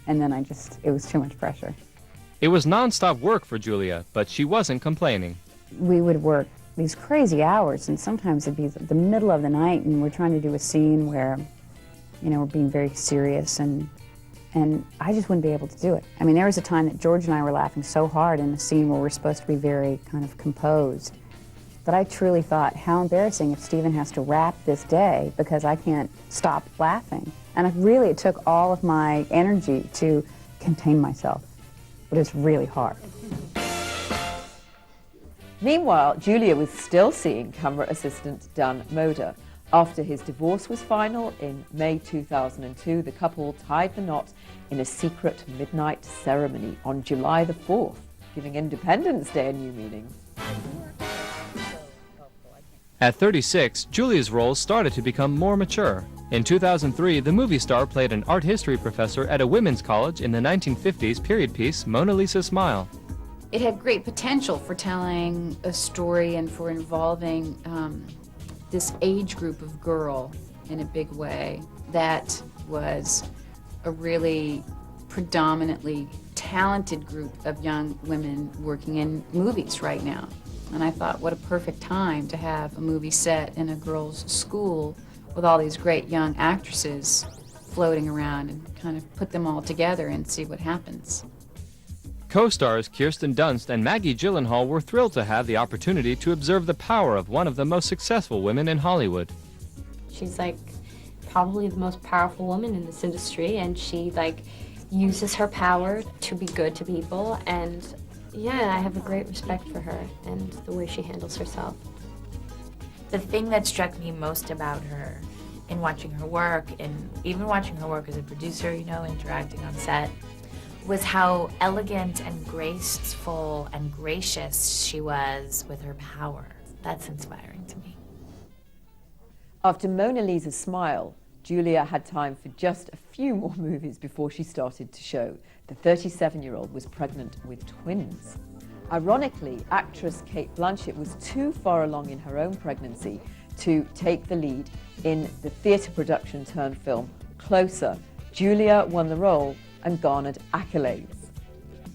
And then it was too much pressure. It was nonstop work for Julia, but she wasn't complaining. We would work these crazy hours, and sometimes it'd be the middle of the night, and we're trying to do a scene where, you know, we're being very serious, and I just wouldn't be able to do it. I mean, there was a time that George and I were laughing so hard in a scene where we're supposed to be very kind of composed, but I truly thought, how embarrassing if Stephen has to rap this day because I can't stop laughing. And it took all of my energy to contain myself, but it's really hard. Meanwhile, Julia was still seeing camera assistant Dan Moder. After his divorce was final in May 2002, the couple tied the knot in a secret midnight ceremony on July the 4th, giving Independence Day a new meaning. At 36, Julia's roles started to become more mature. In 2003, the movie star played an art history professor at a women's college in the 1950s period piece, Mona Lisa Smile. It had great potential for telling a story and for involving this age group of girl in a big way. That was a really predominantly talented group of young women working in movies right now. And I thought, what a perfect time to have a movie set in a girls' school with all these great young actresses floating around and kind of put them all together and see what happens. Co-stars Kirsten Dunst and Maggie Gyllenhaal were thrilled to have the opportunity to observe the power of one of the most successful women in Hollywood. She's like probably the most powerful woman in this industry, and she like uses her power to be good to people, and yeah, I have a great respect for her and the way she handles herself. The thing that struck me most about her in watching her work, and even watching her work as a producer, you know, interacting on set, was how elegant and graceful and gracious she was with her power. That's inspiring to me. After Mona Lisa Smile, Julia had time for just a few more movies before she started to show. The 37-year-old was pregnant with twins. Ironically, actress Cate Blanchett was too far along in her own pregnancy to take the lead in the theatre production turned film Closer. Julia won the role and garnered accolades.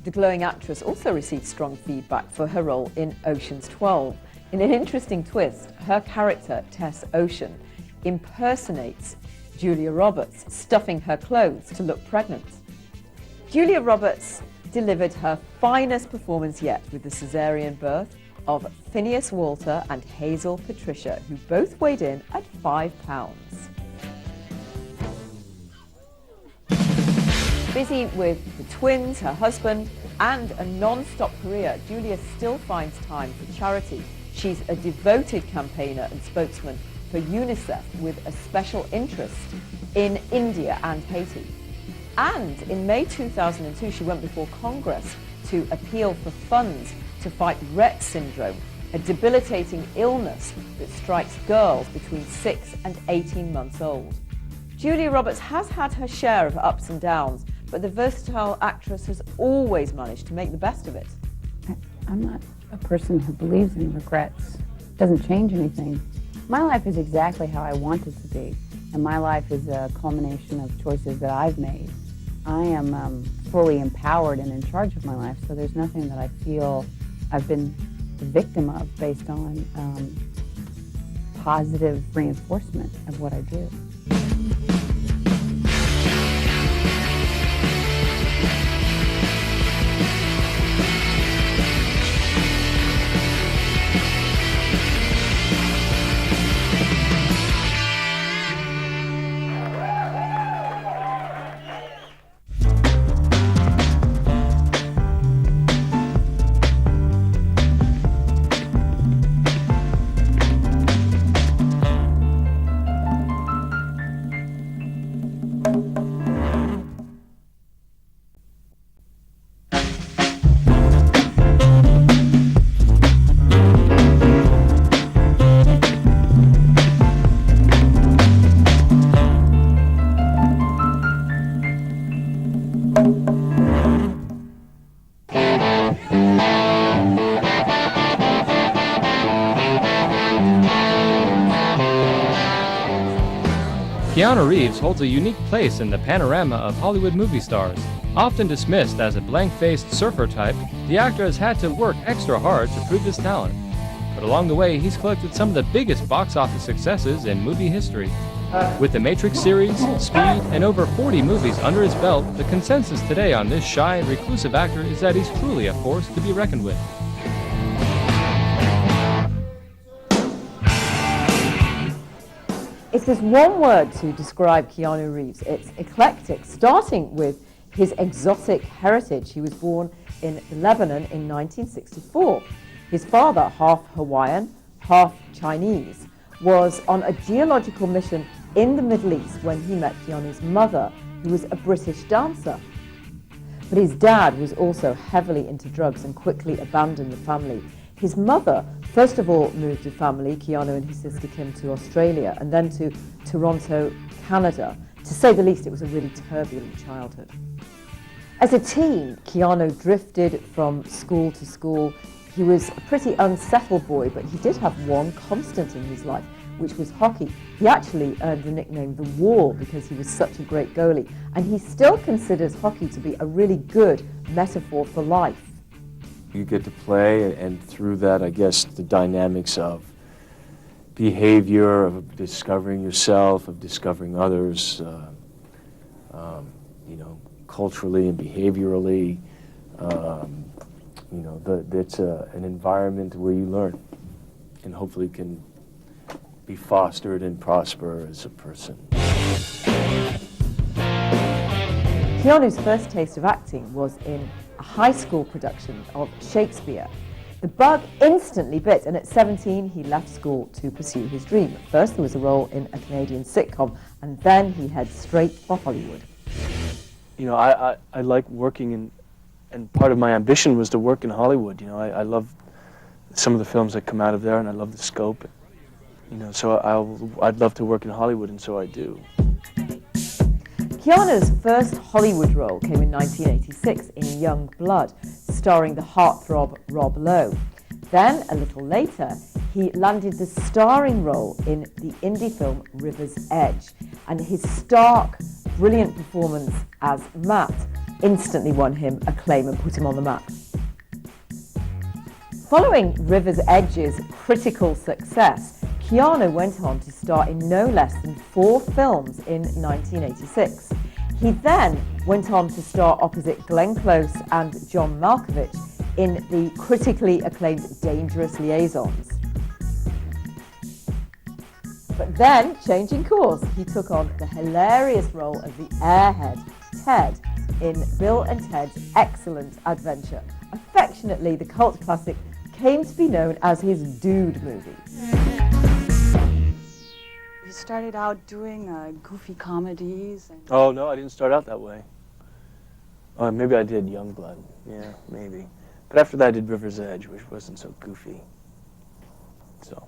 The glowing actress also received strong feedback for her role in Ocean's 12. In an interesting twist, her character, Tess Ocean, impersonates Julia Roberts, stuffing her clothes to look pregnant. Julia Roberts delivered her finest performance yet with the caesarean birth of Phineas Walter and Hazel Patricia, who both weighed in at 5 pounds. Busy with the twins, her husband, and a non-stop career, Julia still finds time for charity. She's a devoted campaigner and spokesman for UNICEF with a special interest in India and Haiti. And in May 2002, she went before Congress to appeal for funds to fight Rett syndrome, a debilitating illness that strikes girls between 6 and 18 months old. Julia Roberts has had her share of ups and downs, but the versatile actress has always managed to make the best of it. I'm not a person who believes in regrets. It doesn't change anything. My life is exactly how I want it to be, and my life is a culmination of choices that I've made. I am fully empowered and in charge of my life, so there's nothing that I feel I've been the victim of based on positive reinforcement of what I do. Keanu Reeves holds a unique place in the panorama of Hollywood movie stars. Often dismissed as a blank-faced surfer type, the actor has had to work extra hard to prove his talent. But along the way, he's collected some of the biggest box office successes in movie history. With the Matrix series, Speed, and over 40 movies under his belt, the consensus today on this shy and reclusive actor is that he's truly a force to be reckoned with. If there's one word to describe Keanu Reeves, it's eclectic, starting with his exotic heritage. He was born in Lebanon in 1964. His father, half Hawaiian, half Chinese, was on a geological mission in the Middle East when he met Keanu's mother, who was a British dancer. But his dad was also heavily into drugs and quickly abandoned the family. His mother, first of all, moved the family, Keanu and his sister Kim, to Australia and then to Toronto, Canada. To say the least, it was a really turbulent childhood. As a teen, Keanu drifted from school to school. He was a pretty unsettled boy, but he did have one constant in his life, which was hockey. He actually earned the nickname The Wall because he was such a great goalie, and he still considers hockey to be a really good metaphor for life. You get to play, and through that, I guess, the dynamics of behavior, of discovering yourself, of discovering others, you know, culturally and behaviorally. You know, it's an environment where you learn and hopefully can be fostered and prosper as a person. Keanu's first taste of acting was in a high school production of Shakespeare. The bug instantly bit, and at 17 he left school to pursue his dream. First there was a role in a Canadian sitcom, and then he heads straight for Hollywood. You know, I like working and part of my ambition was to work in Hollywood. You know, I love some of the films that come out of there, and I love the scope. You know, so I'd love to work in Hollywood, and so I do. Keanu's first Hollywood role came in 1986 in Young Blood, starring the heartthrob Rob Lowe. Then, a little later, he landed the starring role in the indie film River's Edge, and his stark, brilliant performance as Matt instantly won him acclaim and put him on the map. Following River's Edge's critical success, Keanu went on to star in no less than 4 films in 1986. He then went on to star opposite Glenn Close and John Malkovich in the critically acclaimed Dangerous Liaisons. But then, changing course, he took on the hilarious role of the airhead, Ted, in Bill and Ted's Excellent Adventure. Affectionately, the cult classic came to be known as his Dude movie. You started out doing goofy comedies. Oh, no, I didn't start out that way. Oh, maybe I did Youngblood. Yeah, maybe. But after that, I did River's Edge, which wasn't so goofy. So,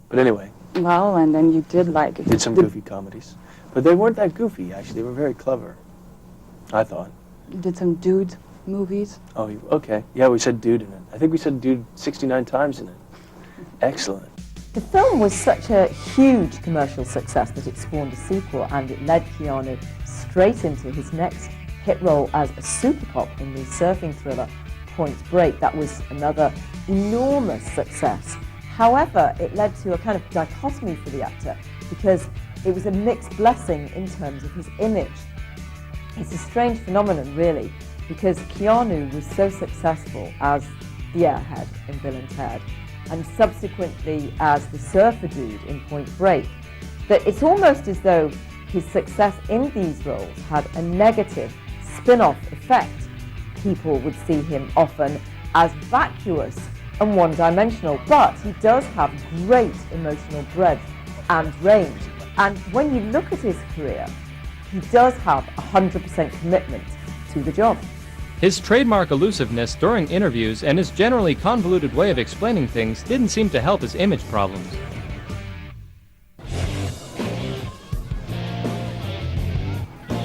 but anyway. Well, and then you did Did some goofy comedies. But they weren't that goofy, actually. They were very clever, I thought. You did some dude movies. Oh, okay. Yeah, we said dude in it. I think we said dude 69 times in it. Excellent. The film was such a huge commercial success that it spawned a sequel, and it led Keanu straight into his next hit role as a super cop in the surfing thriller Point Break. That was another enormous success. However, it led to a kind of dichotomy for the actor because it was a mixed blessing in terms of his image. It's a strange phenomenon, really, because Keanu was so successful as the airhead in Bill and Ted, and subsequently as the surfer dude in Point Break, that it's almost as though his success in these roles had a negative spin-off effect. People would see him often as vacuous and one-dimensional, but he does have great emotional breadth and range. And when you look at his career, he does have 100% commitment to the job. His trademark elusiveness during interviews and his generally convoluted way of explaining things didn't seem to help his image problems.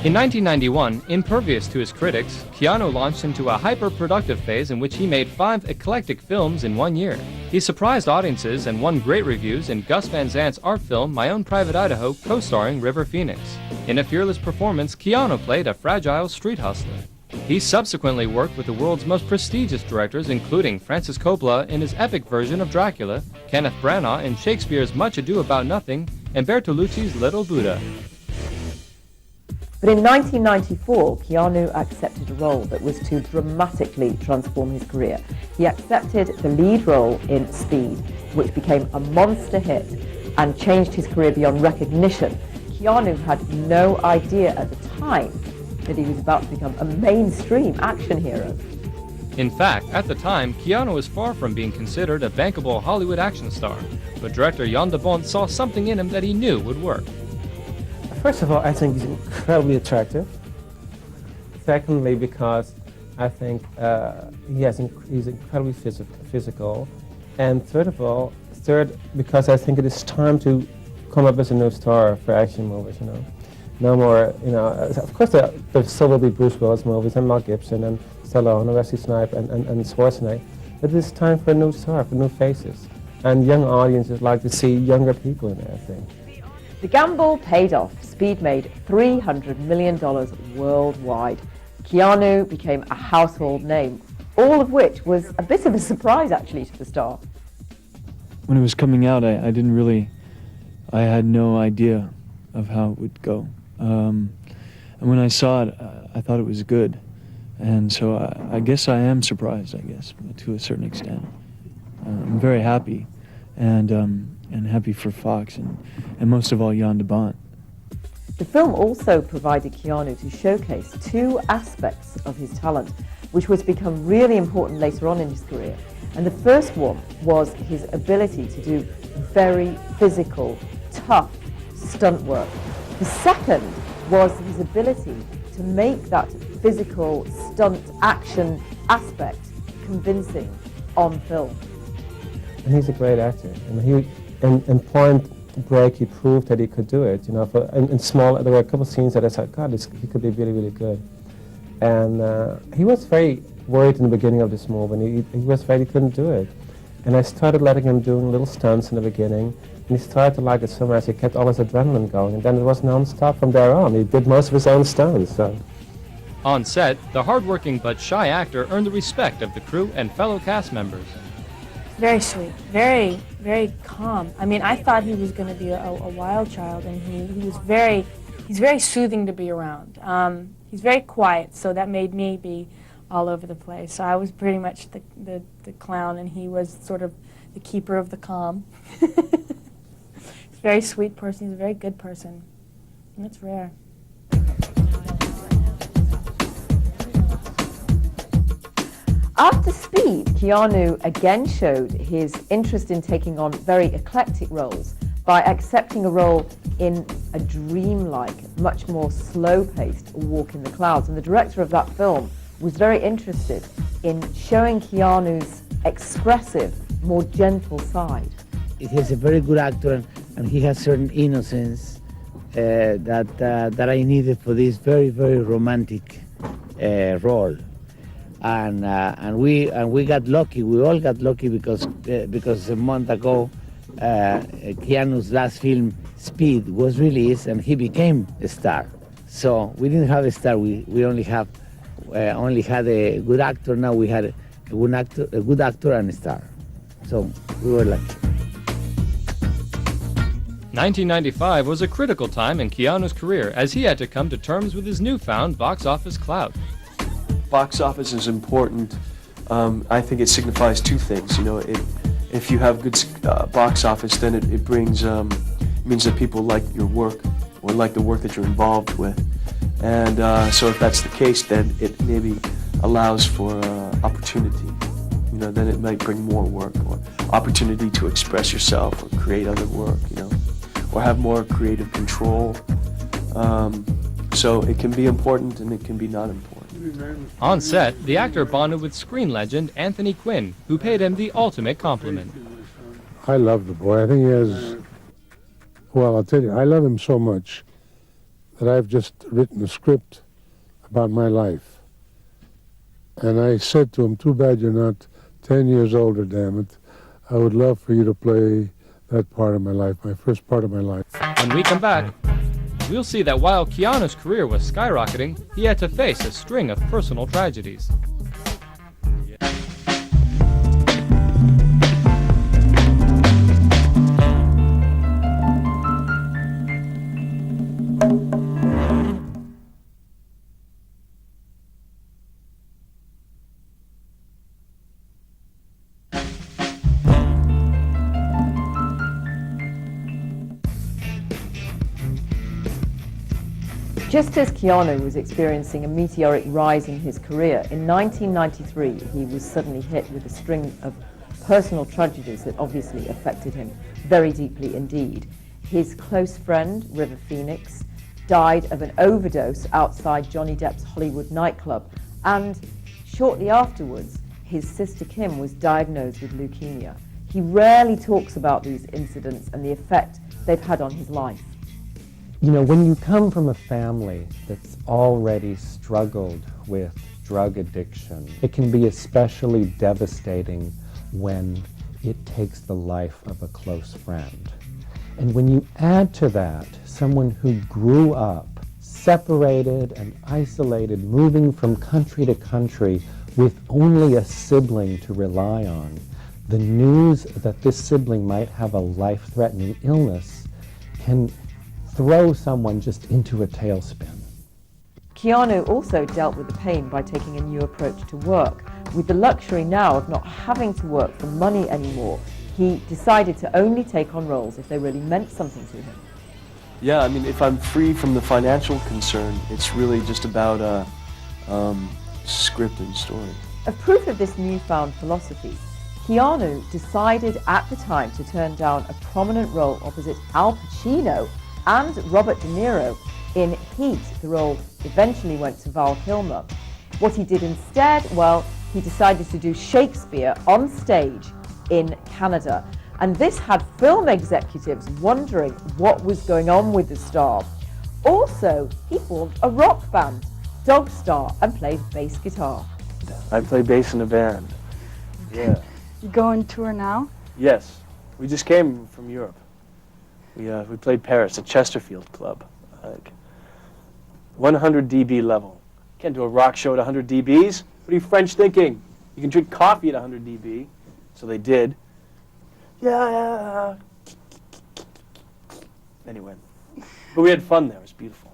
In 1991, impervious to his critics, Keanu launched into a hyper-productive phase in which he made 5 eclectic films in 1 year. He surprised audiences and won great reviews in Gus Van Sant's art film My Own Private Idaho, co-starring River Phoenix. In a fearless performance, Keanu played a fragile street hustler. He subsequently worked with the world's most prestigious directors, including Francis Coppola in his epic version of Dracula, Kenneth Branagh in Shakespeare's Much Ado About Nothing, and Bertolucci's Little Buddha. But in 1994, Keanu accepted a role that was to dramatically transform his career. He accepted the lead role in Speed, which became a monster hit and changed his career beyond recognition. Keanu had no idea at the time that he was about to become a mainstream action hero. In fact, at the time, Keanu was far from being considered a bankable Hollywood action star, but director Jan de Bont saw something in him that he knew would work. First of all, I think he's incredibly attractive. Secondly, because I think he's incredibly physical. And third, because I think it is time to come up as a new star for action movies, you know. No more, you know, of course there still will be Bruce Willis movies and Mel Gibson and Stallone and Wesley Snipes and Schwarzenegger. But it's time for a new star, for new faces. And young audiences like to see younger people in there, I think. The gamble paid off. Speed made $300 million worldwide. Keanu became a household name, all of which was a bit of a surprise, actually, to the star. When it was coming out, I had no idea of how it would go. And when I saw it, I thought it was good. And so I guess I am surprised, to a certain extent. I'm very happy. And happy for Fox and most of all Jan de Bont. The film also provided Keanu to showcase 2 aspects of his talent, which was to become really important later on in his career. And the first one was his ability to do very physical, tough stunt work. The second was his ability to make that physical stunt action aspect convincing on film. And he's a great actor. And in Point Break, he proved that he could do it. You know, there were a couple of scenes that I said, God, he could be really, really good. And he was very worried in the beginning of this movie, and he was afraid he couldn't do it. And I started letting him do little stunts in the beginning, and he started to like it so much. He kept all his adrenaline going, and then it was non-stop from there on. He did most of his own stunts. So. On set, the hardworking but shy actor earned the respect of the crew and fellow cast members. Very sweet, very, very calm. I mean, I thought he was going to be a wild child, and he's very soothing to be around. He's very quiet, so that made me be all over the place. So I was pretty much the clown, and he was sort of the keeper of the calm. He's a very sweet person. He's a very good person, and that's rare. After Speed, Keanu again showed his interest in taking on very eclectic roles by accepting a role in a dreamlike, much more slow-paced Walk in the Clouds. And the director of that film was very interested in showing Keanu's expressive, more gentle side. He's a very good actor, and he has certain innocence that I needed for this very, very romantic role. And we got lucky. We all got lucky because a month ago, Keanu's last film, Speed, was released, and he became a star. So we didn't have a star. We only had a good actor. Now we had a good actor and a star. So we were lucky. 1995 was a critical time in Keanu's career as he had to come to terms with his newfound box office clout. Box office is important. I think it signifies 2 things. You know, if you have good box office, then it brings means that people like your work or like the work that you're involved with. And so if that's the case, then it maybe allows for opportunity. You know, then it might bring more work or opportunity to express yourself or create other work. You know, or have more creative control. So it can be important and it can be not important. On set, the actor bonded with screen legend Anthony Quinn, who paid him the ultimate compliment. I love the boy. I think he has, well, I'll tell you, I love him so much that I've just written a script about my life. And I said to him, too bad you're not 10 years older, damn it. I would love for you to play that part of my life, my first part of my life. When we come back, we'll see that while Keanu's career was skyrocketing, he had to face a string of personal tragedies. Just as Keanu was experiencing a meteoric rise in his career, in 1993 he was suddenly hit with a string of personal tragedies that obviously affected him very deeply indeed. His close friend, River Phoenix, died of an overdose outside Johnny Depp's Hollywood nightclub, and shortly afterwards his sister Kim was diagnosed with leukemia. He rarely talks about these incidents and the effect they've had on his life. You know, when you come from a family that's already struggled with drug addiction, it can be especially devastating when it takes the life of a close friend. And when you add to that someone who grew up separated and isolated, moving from country to country with only a sibling to rely on, the news that this sibling might have a life-threatening illness can throw someone just into a tailspin. Keanu also dealt with the pain by taking a new approach to work. With the luxury now of not having to work for money anymore, he decided to only take on roles if they really meant something to him. Yeah, I mean, if I'm free from the financial concern, it's really just about script and story. A proof of this newfound philosophy, Keanu decided at the time to turn down a prominent role opposite Al Pacino and Robert De Niro in Heat. The role eventually went to Val Kilmer. What he did instead, well, he decided to do Shakespeare on stage in Canada. And this had film executives wondering what was going on with the star. Also, he formed a rock band, Dog Star, and played bass guitar. I play bass in a band. Yeah. You go on tour now? Yes. We just came from Europe. We played Paris at Chesterfield Club, like 100 dB level. Can't do a rock show at 100 dBs. What are you French thinking? You can drink coffee at 100 dB. So they did. Yeah. Anyway, but we had fun there. It was beautiful.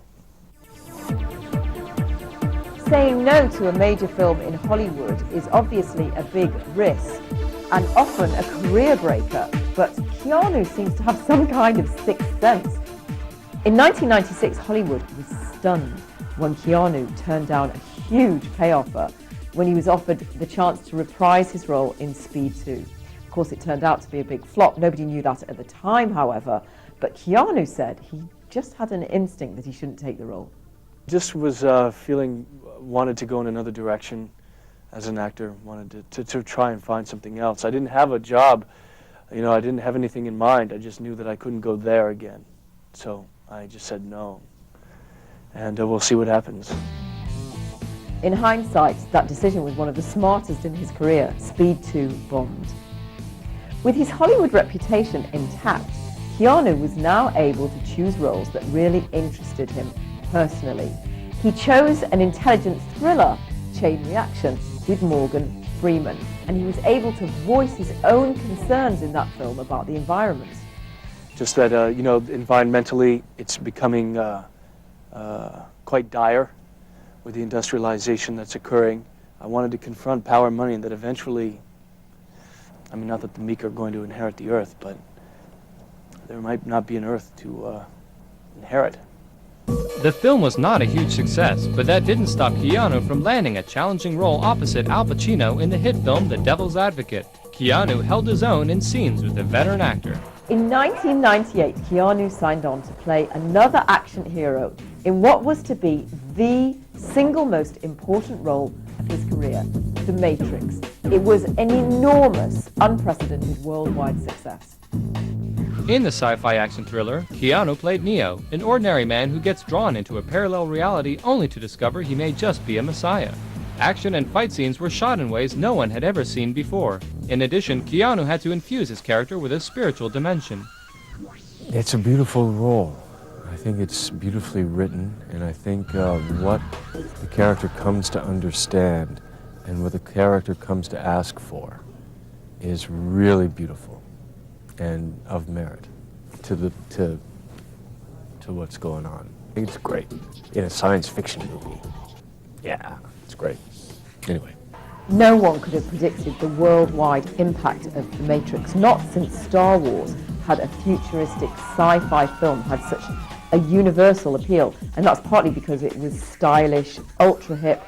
Saying no to a major film in Hollywood is obviously a big risk and often a career breaker, but Keanu seems to have some kind of sixth sense. In 1996, Hollywood was stunned when Keanu turned down a huge pay offer when he was offered the chance to reprise his role in Speed 2. Of course, it turned out to be a big flop. Nobody knew that at the time, however, but Keanu said he just had an instinct that he shouldn't take the role. Just was wanted to go in another direction as an actor, wanted to try and find something else. I didn't have a job, you know, I didn't have anything in mind. I just knew that I couldn't go there again. So I just said no, and we'll see what happens. In hindsight, that decision was one of the smartest in his career. Speed 2 bombed. With his Hollywood reputation intact, Keanu was now able to choose roles that really interested him personally. He chose an intelligent thriller, Chain Reaction, with Morgan Freeman, and he was able to voice his own concerns in that film about the environment. Just that, you know, environmentally, it's becoming quite dire with the industrialization that's occurring. I wanted to confront power and money, and that eventually, I mean, not that the meek are going to inherit the earth, but there might not be an earth to inherit. The film was not a huge success, but that didn't stop Keanu from landing a challenging role opposite Al Pacino in the hit film The Devil's Advocate. Keanu held his own in scenes with the veteran actor. In 1998, Keanu signed on to play another action hero in what was to be the single most important role of his career, The Matrix. It was an enormous, unprecedented worldwide success. In the sci-fi action thriller, Keanu played Neo, an ordinary man who gets drawn into a parallel reality only to discover he may just be a messiah. Action and fight scenes were shot in ways no one had ever seen before. In addition, Keanu had to infuse his character with a spiritual dimension. It's a beautiful role. I think it's beautifully written, and I think what the character comes to understand and what the character comes to ask for is really beautiful and of merit to what's going on. I think it's great in a science fiction movie. Yeah, it's great. Anyway. No one could have predicted the worldwide impact of The Matrix, not since Star Wars had a futuristic sci-fi film had such a universal appeal, and that's partly because it was stylish, ultra-hip,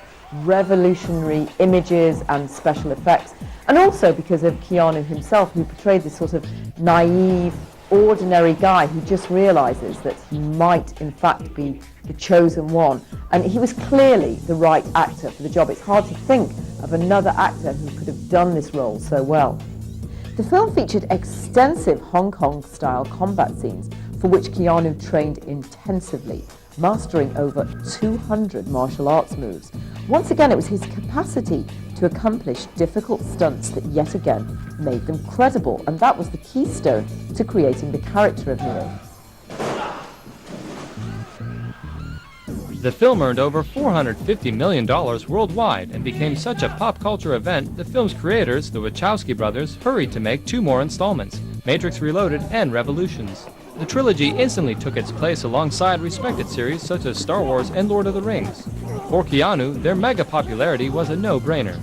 revolutionary images and special effects, and also because of Keanu himself, who portrayed this sort of naive, ordinary guy who just realizes that he might in fact be the chosen one, and he was clearly the right actor for the job. It's hard to think of another actor who could have done this role so well. The film featured extensive Hong Kong-style combat scenes for which Keanu trained intensively, mastering over 200 martial arts moves. Once again, it was his capacity to accomplish difficult stunts that yet again made them credible, and that was the keystone to creating the character of Neo. The film earned over $450 million worldwide and became such a pop culture event, the film's creators, the Wachowski brothers, hurried to make 2 more installments, Matrix Reloaded and Revolutions. The trilogy instantly took its place alongside respected series such as Star Wars and Lord of the Rings. For Keanu, their mega popularity was a no-brainer.